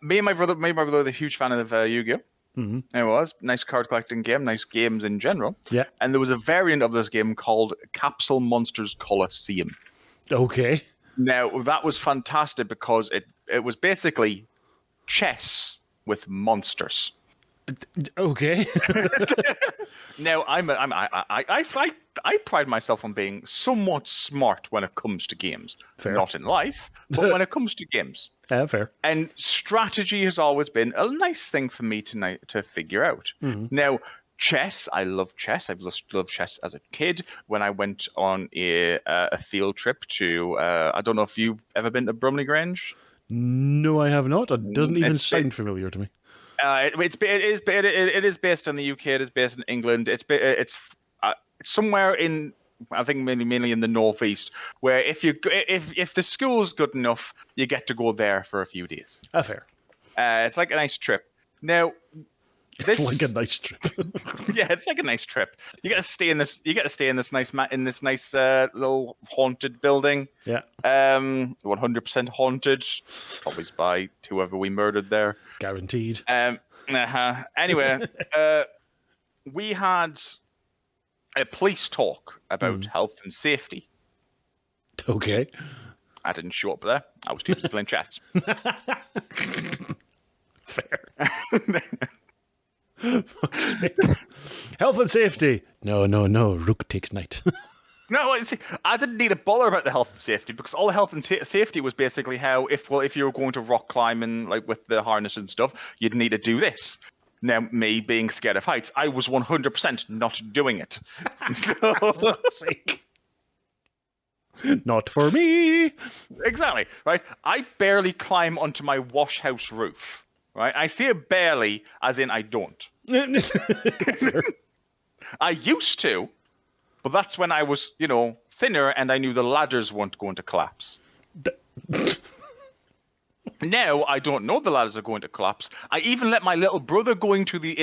Me and my brother are a huge fan of Yu-Gi-Oh. Mm-hmm. It was nice card collecting game, nice games in general. Yeah. And there was a variant of this game called Capsule Monsters Colosseum. Okay. Now that was fantastic because it was basically chess with monsters. Okay. Now I pride myself on being somewhat smart when it comes to games. Fair. Not in life, but when it comes to games. Fair. And strategy has always been a nice thing for me to figure out. Mm-hmm. Now, chess, I love chess. I've loved chess as a kid. When I went on a field trip to, I don't know if you've ever been to Bromley Grange. No, I have not. It doesn't even sound familiar to me. It is based in the UK. It is based in England. It's somewhere in, I think mainly in the northeast, where if the school's good enough, you get to go there for a few days. Fair. It's like a nice trip. Now, This It's like a nice trip. yeah, it's like a nice trip. You get to stay in this. You get to stay in this nice little haunted building. Yeah. 100% haunted, probably by whoever we murdered there. Guaranteed. Anyway, we had a police talk about health and safety. Okay. I didn't show up there. I was too busy playing chess. Fair. Fuck's sake. Health and safety. No. Rook takes knight. No, see, I didn't need a bother about the health and safety because all the health and safety was basically how if you were going to rock climbing like with the harness and stuff, you'd need to do this. Now, me being scared of heights, I was 100% not doing it. For fuck's sake. Not for me. Exactly, right? I barely climb onto my wash house roof, right? I say barely, as in I don't. I used to, but that's when I was, thinner and I knew the ladders weren't going to collapse. Now I don't know the ladders are going to collapse. I even let my little brother go into the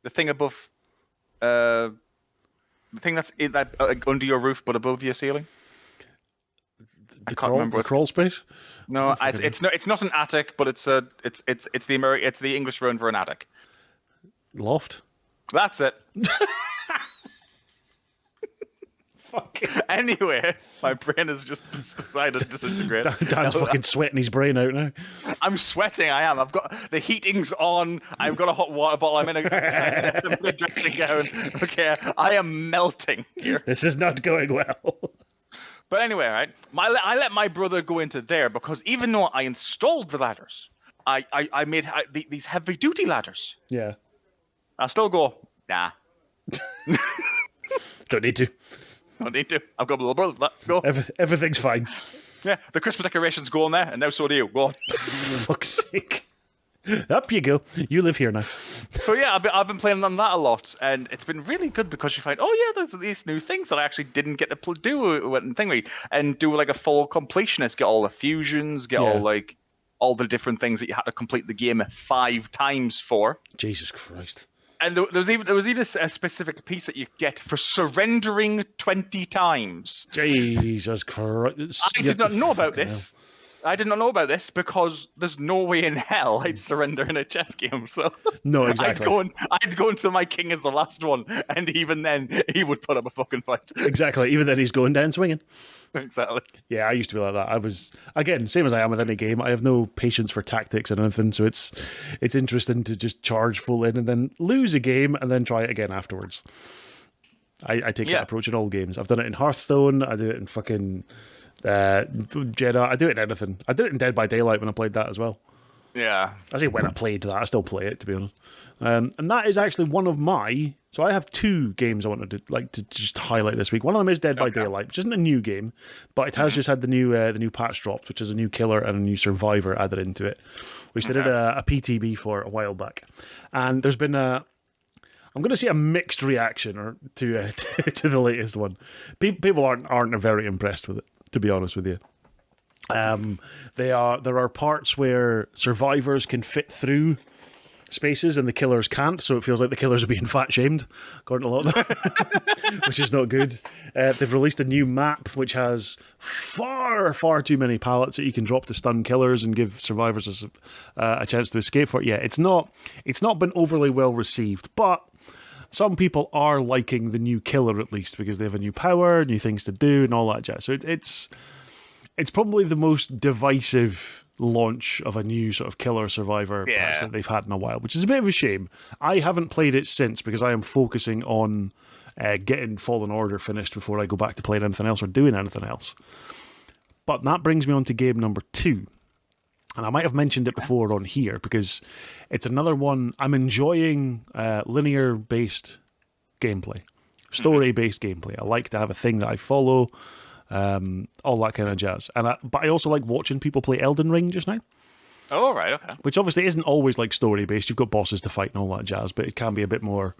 thing above, the thing that's under your roof but above your ceiling. I can't remember. The crawl space? No, it's not an attic, but it's the English word for an attic. Loft? That's it. Fucking. Anyway, my brain has just decided to disintegrate. Dan's fucking sweating his brain out now. I'm sweating. I am. I've got the heating's on. I've got a hot water bottle. I'm in a dressing gown. Okay, I am melting here. This is not going well. But anyway, right? I let my brother go into there because even though I installed the ladders, I made these heavy duty ladders. Yeah. I still go, nah. Don't need to. Don't need to. I've got a little brother. Go. Everything's fine. Yeah, the Christmas decorations go on there, and now so do you. Go on. For fuck's sake. Up you go. You live here now. So yeah, I've been playing on that a lot, and it's been really good because you find, there's these new things that I actually didn't get to do with thingy, and do like a full completionist, get all the fusions, get all the different things that you had to complete the game 5 times for. Jesus Christ. And there was even a specific piece that you get for surrendering 20 times. Jesus Christ. I did not know about this. I did not know about this because there's no way in hell I'd surrender in a chess game. So no, exactly. I'd go until my king is the last one, and even then he would put up a fucking fight. Exactly. Even then he's going down swinging. Exactly. Yeah, I used to be like that. I was, again, same as I am with any game. I have no patience for tactics and anything, so it's interesting to just charge full in and then lose a game and then try it again afterwards. I take that approach in all games. I've done it in Hearthstone. I do it in fucking Jedi. I do it in anything. I did it in Dead by Daylight when I played that as well. Yeah. I say when I played that, I still play it, to be honest. And that is actually one of my... So I have 2 games I wanted to just highlight this week. One of them is Dead by Daylight, which isn't a new game, but it has just had the new patch dropped, which is a new killer and a new survivor added into it, which they did a PTB for a while back. And there's been I'm going to say a mixed reaction to the latest one. People aren't very impressed with it, to be honest with you. There are parts where survivors can fit through spaces and the killers can't, so it feels like the killers are being fat shamed, according to a lot of them, which is not good. They've released a new map which has far too many pallets that you can drop to stun killers and give survivors a chance to escape for it. Yeah, it's not been overly well received, but some people are liking the new killer at least because they have a new power, new things to do, and all that jazz. So it's probably the most divisive launch of a new sort of killer survivor patch that they've had in a while, which is a bit of a shame. I haven't played it since because I am focusing on getting Fallen Order finished before I go back to playing anything else or doing anything else. But that brings me on to game number 2. And I might have mentioned it before on here because it's another one. I'm enjoying linear-based gameplay, story-based gameplay. I like to have a thing that I follow, all that kind of jazz. But I also like watching people play Elden Ring just now. Oh, right, okay. Which obviously isn't always like story-based. You've got bosses to fight and all that jazz, but it can be a bit more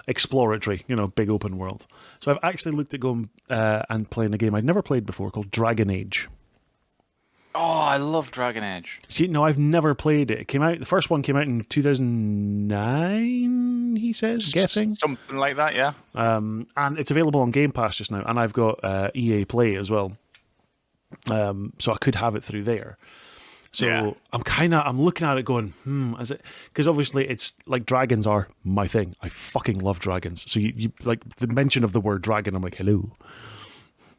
exploratory, big open world. So I've actually looked at going and playing a game I'd never played before called Dragon Age. Oh, I love Dragon Age. See, no, I've never played it. It came out. The first one came out in 2009. He says, guessing. Something like that, yeah. And it's available on Game Pass just now, and I've got EA Play as well. So I could have it through there. So Yeah. I'm looking at it going, is it? Because obviously it's like dragons are my thing. I fucking love dragons. So you like the mention of the word dragon, I'm like, hello,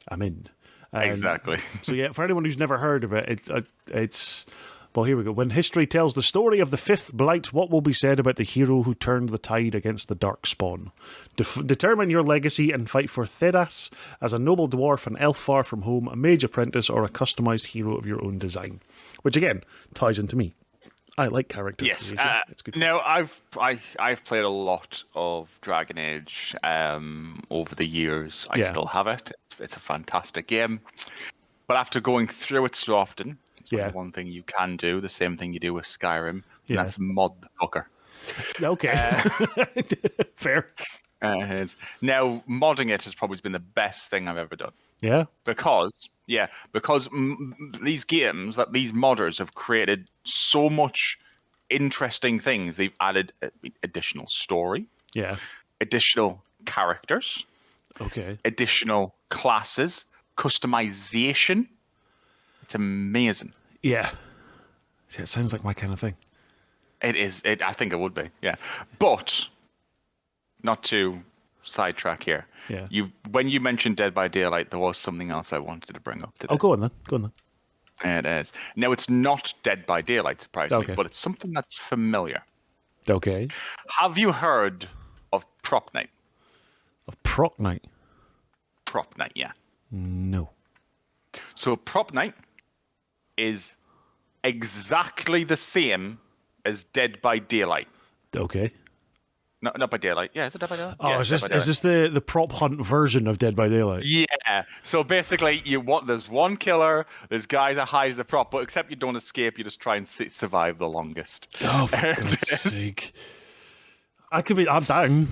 I'm in. Exactly. So yeah, for anyone who's never heard of it, it's well, here we go. When history tells the story of the fifth blight, what will be said about the hero who turned the tide against the darkspawn? Determine your legacy and fight for THANOS as a noble dwarf, an elf far from home, a mage apprentice, or a customized hero of your own design. Which again ties into me. I like character creation. It's good. Now I've played a lot of Dragon Age over the years. I still have it. It's a fantastic game. But after going through it so often, it's one thing you can do, the same thing you do with Skyrim, and that's mod the fucker. Okay. Fair. Now, modding it has probably been the best thing I've ever done. Yeah. Because these games, that these modders have created so much interesting things. They've added additional story. Yeah. Additional characters. Okay. Additional classes. Customization. It's amazing. Yeah. See, it sounds like my kind of thing. It is. I think it would be. Yeah. But not to sidetrack here. Yeah. When you mentioned Dead by Daylight, there was something else I wanted to bring up today. Oh, go on then. It is. Now, it's not Dead by Daylight, surprisingly, but it's something that's familiar. Okay. Have you heard of Prop Night? Of Prop Night? Prop Night, yeah. No. So Prop Night is exactly the same as Dead by Daylight. Okay. No, not by Daylight. Yeah, is it Dead by Daylight? Oh, yeah, is this the prop hunt version of Dead by Daylight? Yeah. So basically, there's one killer, there's guys that hides the prop, but except you don't escape, you just try and survive the longest. Oh, for God's sake. I'm down.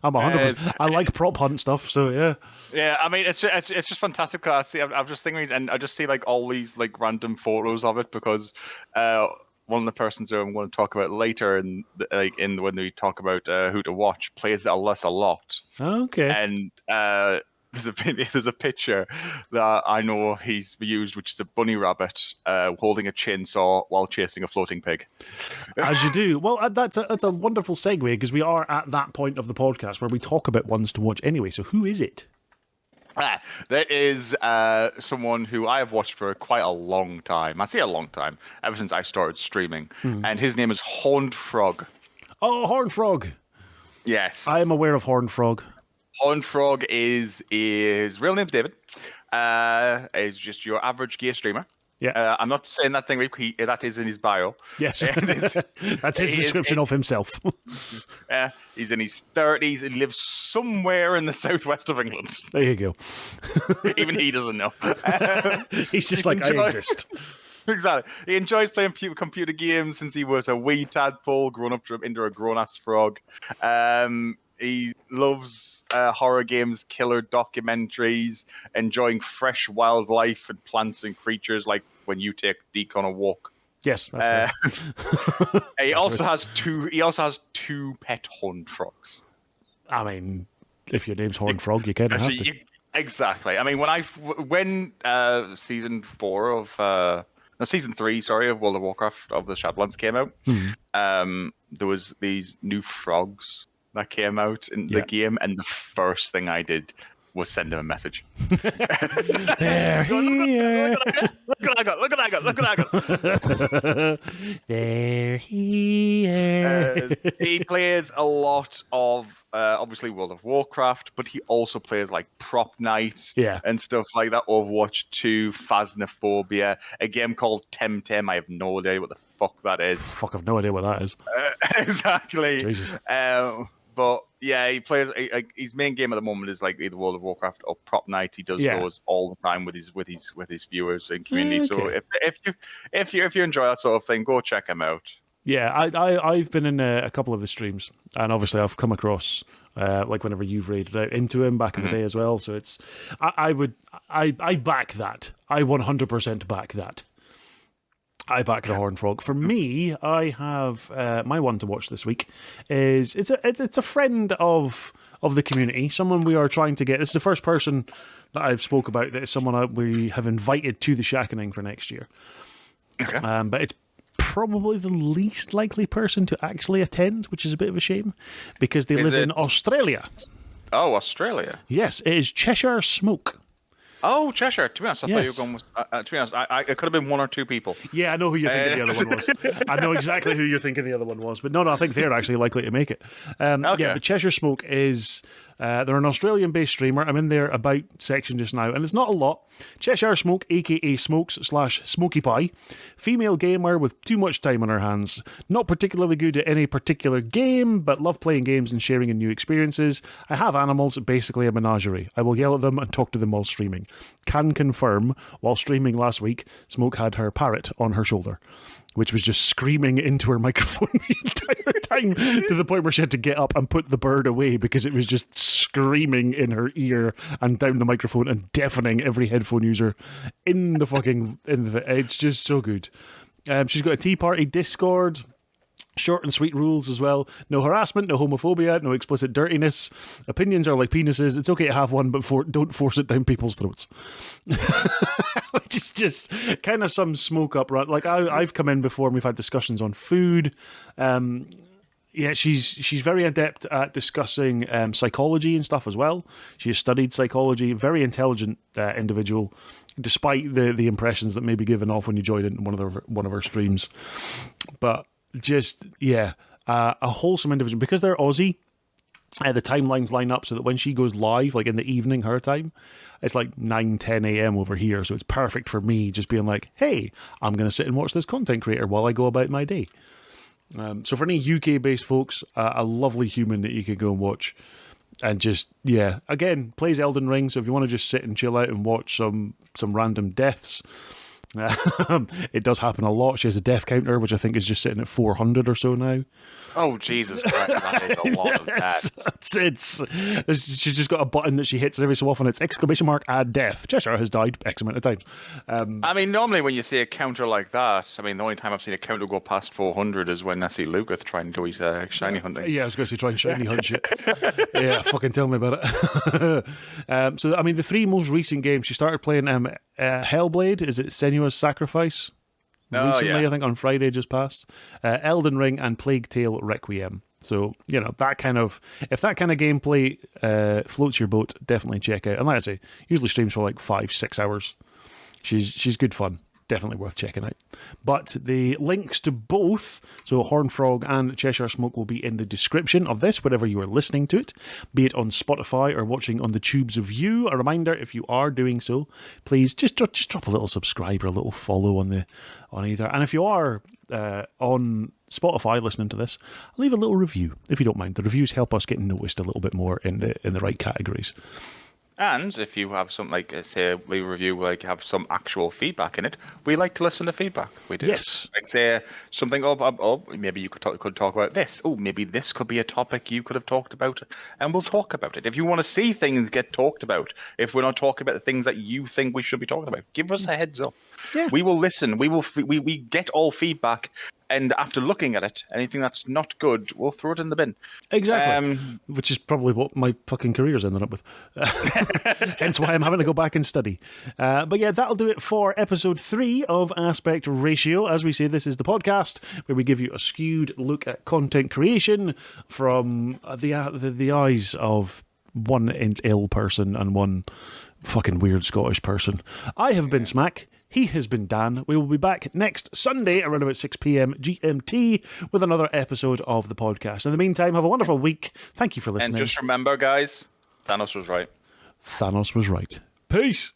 I'm 100%. I like prop hunt stuff, so yeah. Yeah, I mean, it's just fantastic. Cause I'm just thinking, and I just see like all these like random photos of it because one of the persons who I'm going to talk about later, when we talk about who to watch, plays a lot. Okay. And there's a picture that I know he's used, which is a bunny rabbit holding a chainsaw while chasing a floating pig. As you do. Well, that's a wonderful segue because we are at that point of the podcast where we talk about ones to watch anyway. So who is it? There is someone who I have watched for quite a long time. I say a long time, ever since I started streaming. And his name is Horned Frog. Oh, Horned Frog. Yes. I am aware of Horned Frog. Horned Frog is his real name's David. Is just your average gay streamer. Yeah. I'm not saying that thing. That is in his bio. Yes. That's his description of himself. He's in his 30s and lives somewhere in the southwest of England. There you go. Even he doesn't know. He's just like, I exist. Exactly. He enjoys playing computer games since he was a wee tadpole, grown up into a grown-ass frog. He loves horror games, killer documentaries, enjoying fresh wildlife and plants and creatures, like when you take Deke on a walk. Yes, that's right. He also has two pet horned frogs. I mean, if your name's Horned Frog, you kind of have to. Exactly. I mean, when season 3, sorry, of World of Warcraft of the Shadowlands came out, there was these new frogs that came out in the game, and the first thing I did was send him a message. They're here. Look what I got. They're here. He plays a lot of obviously World of Warcraft, but he also plays like Prop Night and stuff like that. Overwatch 2, Phasmophobia, a game called Temtem. I have no idea what the fuck that is. Fuck, I've no idea what that is. Exactly. Jesus. But yeah, he plays. His main game at the moment is like either World of Warcraft or Prop Night. He does those all the time with his viewers and community. So if you enjoy that sort of thing, go check him out. Yeah, I've been in a couple of the streams, and obviously I've come across like whenever you've raided out into him back in the day as well. So it's, I back that. I 100% back that. I back the Horned Frog. For me, I have my one to watch this week is it's a friend of the community, someone we are trying to get. This is the first person that I've spoke about that is someone we have invited to the Shackening for next year. Okay. But it's probably the least likely person to actually attend, which is a bit of a shame because they live in Australia. Oh, Australia. Yes, it is Cheshire Smoke. Oh, Cheshire. To be honest, I thought you were going with... to be honest, it could have been one or two people. Yeah, I know who you're thinking the other one was. I know exactly who you're thinking the other one was. But no, I think they're actually likely to make it. Okay. Yeah, but Cheshire Smoke is... they're an Australian-based streamer. I'm in their About section just now, and it's not a lot. Cheshire Smoke, a.k.a. Smokes/Smoky Pie. Female gamer with too much time on her hands. Not particularly good at any particular game, but love playing games and sharing in new experiences. I have animals, basically a menagerie. I will yell at them and talk to them while streaming. Can confirm, while streaming last week, Smoke had her parrot on her shoulder, which was just screaming into her microphone the entire time to the point where she had to get up and put the bird away because it was just screaming in her ear and down the microphone and deafening every headphone user in the fucking... It's just so good. She's got a Tea Party Discord... Short and sweet rules as well. No harassment, no homophobia, no explicit dirtiness. Opinions are like penises. It's okay to have one, but don't force it down people's throats. Which is just kind of some smoke up run. Like I've come in before and we've had discussions on food. Yeah, she's very adept at discussing psychology and stuff as well. She has studied psychology. Very intelligent individual, despite the impressions that may be given off when you join in one of her streams. But just, yeah, a wholesome individual. Because they're Aussie, the timelines line up so that when she goes live, like in the evening, her time, it's like 9, 10 a.m. over here. So it's perfect for me just being like, hey, I'm going to sit and watch this content creator while I go about my day. So for any UK-based folks, a lovely human that you could go and watch. And just, yeah, again, plays Elden Ring. So if you want to just sit and chill out and watch some random deaths... it does happen a lot. She has a death counter, which I think is just sitting at 400 or so now. Oh, Jesus Christ, that is a lot of that. She's just got a button that she hits, and every so often it's ! Add death. Cheshire has died X amount of times. I mean, normally when you see a counter like that, I mean, the only time I've seen a counter go past 400 is when I see Lucas trying to do his shiny hunting. Yeah, I was going to say try and shiny hunt shit. Yeah, fucking tell me about it. So, I mean, the three most recent games, she started playing Hellblade. Is it Senua's Sacrifice? Recently, I think on Friday just passed. Elden Ring and Plague Tale Requiem. So, you know, if that kind of gameplay floats your boat, definitely check out. And like I say, usually streams for like 5-6 hours. She's good fun. Definitely worth checking out. But the links to both, so Horned Frog and Cheshire Smoke, will be in the description of this, wherever you are listening to it, be it on Spotify or watching on the tubes of you. A reminder, if you are doing so, please just drop a little subscribe or a little follow on either. And if you are on Spotify listening to this, leave a little review, if you don't mind. The reviews help us get noticed a little bit more in the right categories. And if you have some, like, say, we review, like, have some actual feedback in it, we like to listen to feedback. We do. Yes. Like, say, something, maybe you could talk about this. Oh, maybe this could be a topic you could have talked about, and we'll talk about it. If you want to see things get talked about, if we're not talking about the things that you think we should be talking about, give us a heads up. Yeah. We will listen. We get all feedback. And after looking at it, anything that's not good, we'll throw it in the bin. Exactly. Which is probably what my fucking career's ended up with. Hence why I'm having to go back and study. But yeah, that'll do it for episode 3 of Aspect Ratio. As we say, this is the podcast where we give you a skewed look at content creation from the eyes of one ill person and one fucking weird Scottish person. I have been Smack. He has been Dan. We will be back next Sunday around about 6 p.m. GMT with another episode of the podcast. In the meantime, have a wonderful week. Thank you for listening. And just remember, guys, Thanos was right. Thanos was right. Peace.